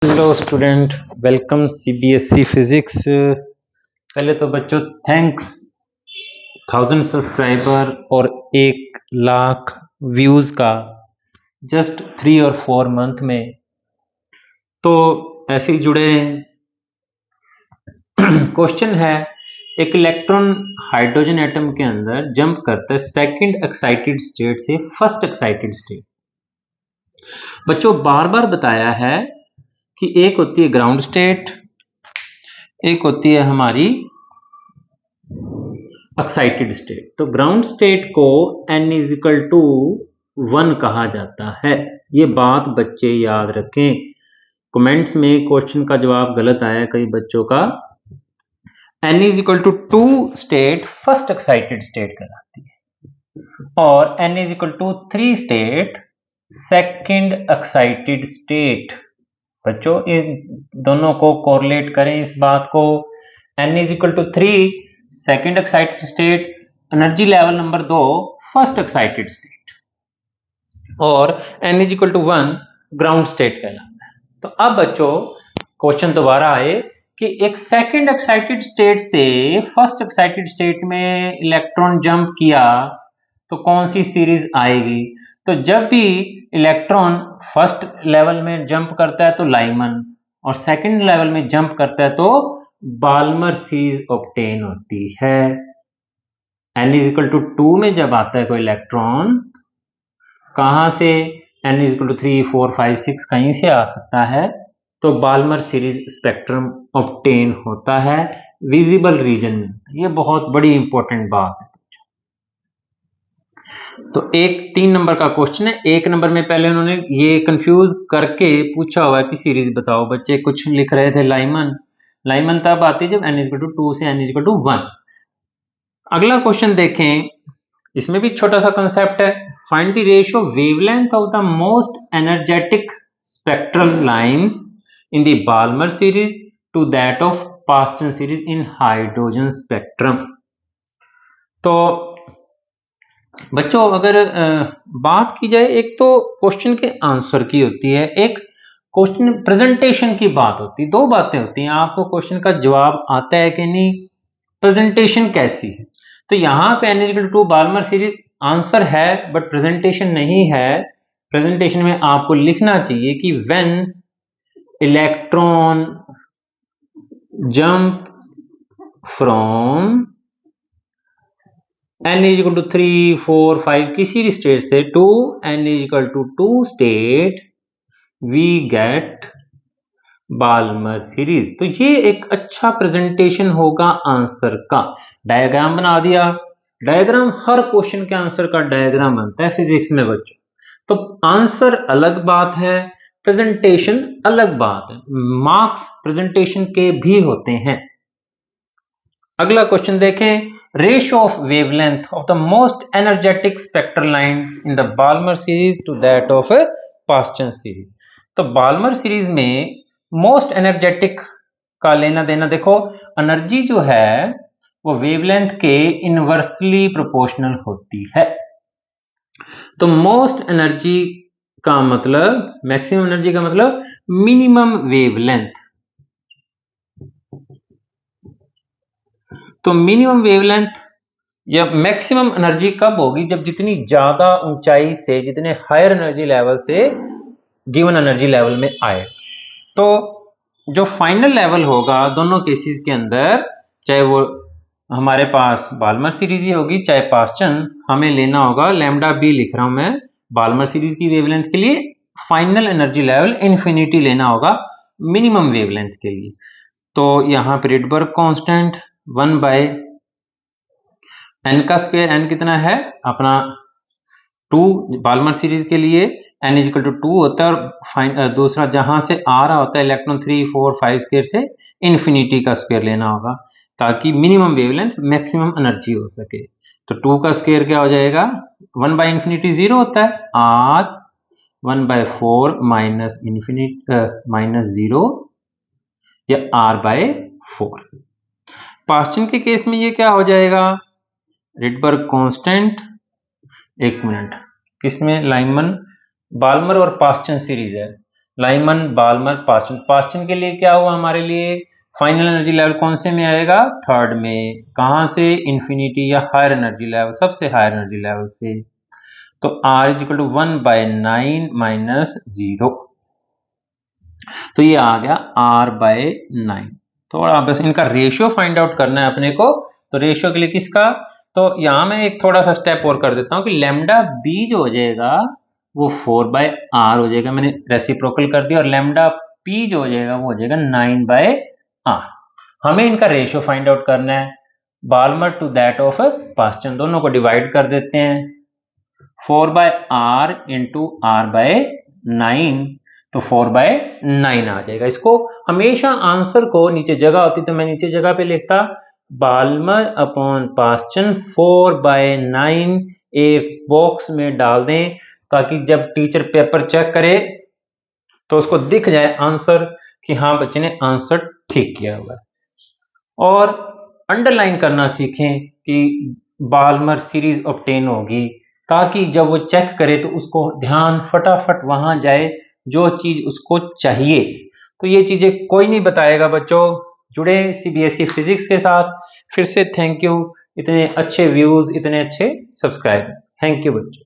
Hello student, welcome CBSE physics. पहले तो बच्चों थैंक्स 1000 सब्सक्राइबर और 1 लाख व्यूज का जस्ट 3 और 4 मंथ में। तो ऐसे ही जुड़े रहें। क्वेश्चन है, एक इलेक्ट्रॉन हाइड्रोजन एटम के अंदर जंप करता है सेकंड एक्साइटेड स्टेट से फर्स्ट एक्साइटेड स्टेट। बच्चों बार बार बताया है कि एक होती है ग्राउंड स्टेट, एक होती है हमारी एक्साइटेड स्टेट। तो ग्राउंड स्टेट को n=1 कहा जाता है। ये बात बच्चे याद रखें। कमेंट्स में क्वेश्चन का जवाब गलत आया कई बच्चों का। n=2 state first excited state कहलाती है और n=3 state second excited state. बच्चों इन दोनों को कोरिलेट करें इस बात को। n=3 second excited state, energy level number 2 first excited state, और n=1 ग्राउंड स्टेट कहलाता है। तो अब बच्चों क्वेश्चन दोबारा आए कि एक सेकंड एक्साइटेड स्टेट से फर्स्ट एक्साइटेड स्टेट में इलेक्ट्रॉन जंप किया तो कौन सी सीरीज आएगी। तो जब भी इलेक्ट्रॉन फर्स्ट लेवल में जंप करता है तो लाइमन, और सेकंड लेवल में जंप करता है तो बाल्मर सीरीज ऑब्टेन होती है। n=2 में जब आता है कोई इलेक्ट्रॉन, कहां से n=3, 4, 5, 6 कहीं से आ सकता है, तो बाल्मर सीरीज स्पेक्ट्रम ऑब्टेन होता है विजिबल रीजन में। ये बहुत बड़ी इंपॉर्टेंट बात है। तो 3 नंबर का क्वेश्चन है। 1 नंबर में पहले उन्होंने ये कंफ्यूज करके पूछा हुआ है कि सीरीज बताओ। बच्चे कुछ लिख रहे थे लाइमन तब आती है जब n=2 से n=1। अगला क्वेश्चन देखें, इसमें भी छोटा सा कंसेप्ट है। Find the ratio wavelength of the most energetic spectral lines in the Balmer series to that of Paschen series in hydrogen spectrum. तो बच्चों अगर बात की जाए, एक तो क्वेश्चन के आंसर की होती है, एक क्वेश्चन प्रेजेंटेशन की बात होती है। दो बातें होती हैं, आपको क्वेश्चन का जवाब आता है कि नहीं, प्रेजेंटेशन कैसी है। तो यहां पे n=2 बाल्मर सीरीज आंसर है बट प्रेजेंटेशन नहीं है। प्रेजेंटेशन में आपको लिखना चाहिए कि when electron jump from n=3, 4, 5 किसी भी स्टेट से to n=2 state we get Balmer series. तो ये एक अच्छा प्रेजेंटेशन होगा आंसर का। डायग्राम बना दिया। डायग्राम हर क्वेश्चन के आंसर का डायग्राम बनता है फिजिक्स में बच्चों। तो आंसर अलग बात है, प्रेजेंटेशन अलग बात है। मार्क्स प्रेजेंटेशन के भी होते हैं। अगला क्वेश्चन देखें, ratio of wavelength of the most energetic spectral line in the Balmer series to that of Paschen series. तो बाल्मर सीरीज में मोस्ट एनर्जेटिक का लेना देना देखो, एनर्जी जो है वो वेवलेंथ के इनवर्सली प्रोपोर्शनल होती है। तो मोस्ट एनर्जी का मतलब, मैक्सिमम एनर्जी का मतलब मिनिमम वेवलेंथ। तो मिनिमम वेवलेंथ या मैक्सिमम एनर्जी कब होगी, जब जितनी ज्यादा ऊंचाई से, जितने हायर एनर्जी लेवल से गिवन एनर्जी लेवल में आए। तो जो फाइनल लेवल होगा दोनों केसेस के अंदर, चाहे वो हमारे पास बाल्मर सीरीज ही होगी चाहे पास्टन, हमें लेना होगा लैम्डा बी, लिख रहा हूं मैं बाल्मर सीरीज की वेवलेंथ के लिए। फाइनल एनर्जी लेवल इन्फिनिटी लेना होगा मिनिमम वेवलेंथ के लिए। तो यहां पर रिडबर्ग कांस्टेंट 1/n का स्क्वायर, n कितना है अपना 2 बाल्मर सीरीज के लिए n=2 होता है, और दूसरा जहां से आ रहा होता है इलेक्ट्रॉन 3, 4, 5 स्क्वायर से इन्फिनिटी का स्क्वायर लेना होगा ताकि मिनिमम वेवलेंथ मैक्सिमम एनर्जी हो सके। तो 2 का स्क्वायर क्या हो जाएगा, 1/∞ 0 होता है, r 1/4 -0 या r/4। पास्टन के केस में ये क्या हो जाएगा, रिडबर्ग कांस्टेंट, एक मिनट, किसमें लाइमन, बाल्मर और पास्टन सीरीज है। Lyman, Balmer, Paschen. पास्टन के लिए क्या हुआ हमारे लिए, फाइनल एनर्जी लेवल कौन से में आएगा, थर्ड में। कहां से, इन्फिनिटी या हायर एनर्जी लेवल, सबसे हायर एनर्जी लेवल से। तो R is equal to 1/9 minus 0, तो ये आ गया R/9। थोड़ा बस इनका रेशियो फाइंड आउट करना है अपने को। तो रेशियो के लिए किसका, तो यहां मैं एक थोड़ा सा स्टेप और कर देता हूं कि लैम्डा बी जो हो जाएगा वो 4/R हो जाएगा, मैंने रेसिप्रोकल कर दिया, और लैम्डा पी जो हो जाएगा वो हो जाएगा 9/R। हमें इनका रेशियो फाइंड आउट करना है, Balmer to that of Paschen, दोनों को डिवाइड कर देते हैं। 4/R इंटू R/9, तो 4/9 आ जाएगा। इसको हमेशा आंसर को, नीचे जगह होती तो मैं नीचे जगह पे लिखता बाल्मर अपॉन पास्टन 4/9, एक बॉक्स में डाल दें ताकि जब टीचर पेपर चेक करे तो उसको दिख जाए आंसर कि हाँ बच्चे ने आंसर ठीक किया हुआ है। और अंडरलाइन करना सीखें कि बाल्मर सीरीज ऑब्टेन होगी, ताकि जब वो चेक करे तो उसको ध्यान फटाफट वहां जाए जो चीज उसको चाहिए। तो ये चीजें कोई नहीं बताएगा बच्चों, जुड़े सीबीएसई फिजिक्स के साथ। फिर से थैंक यू, इतने अच्छे व्यूज, इतने अच्छे सब्सक्राइब, थैंक यू बच्चों।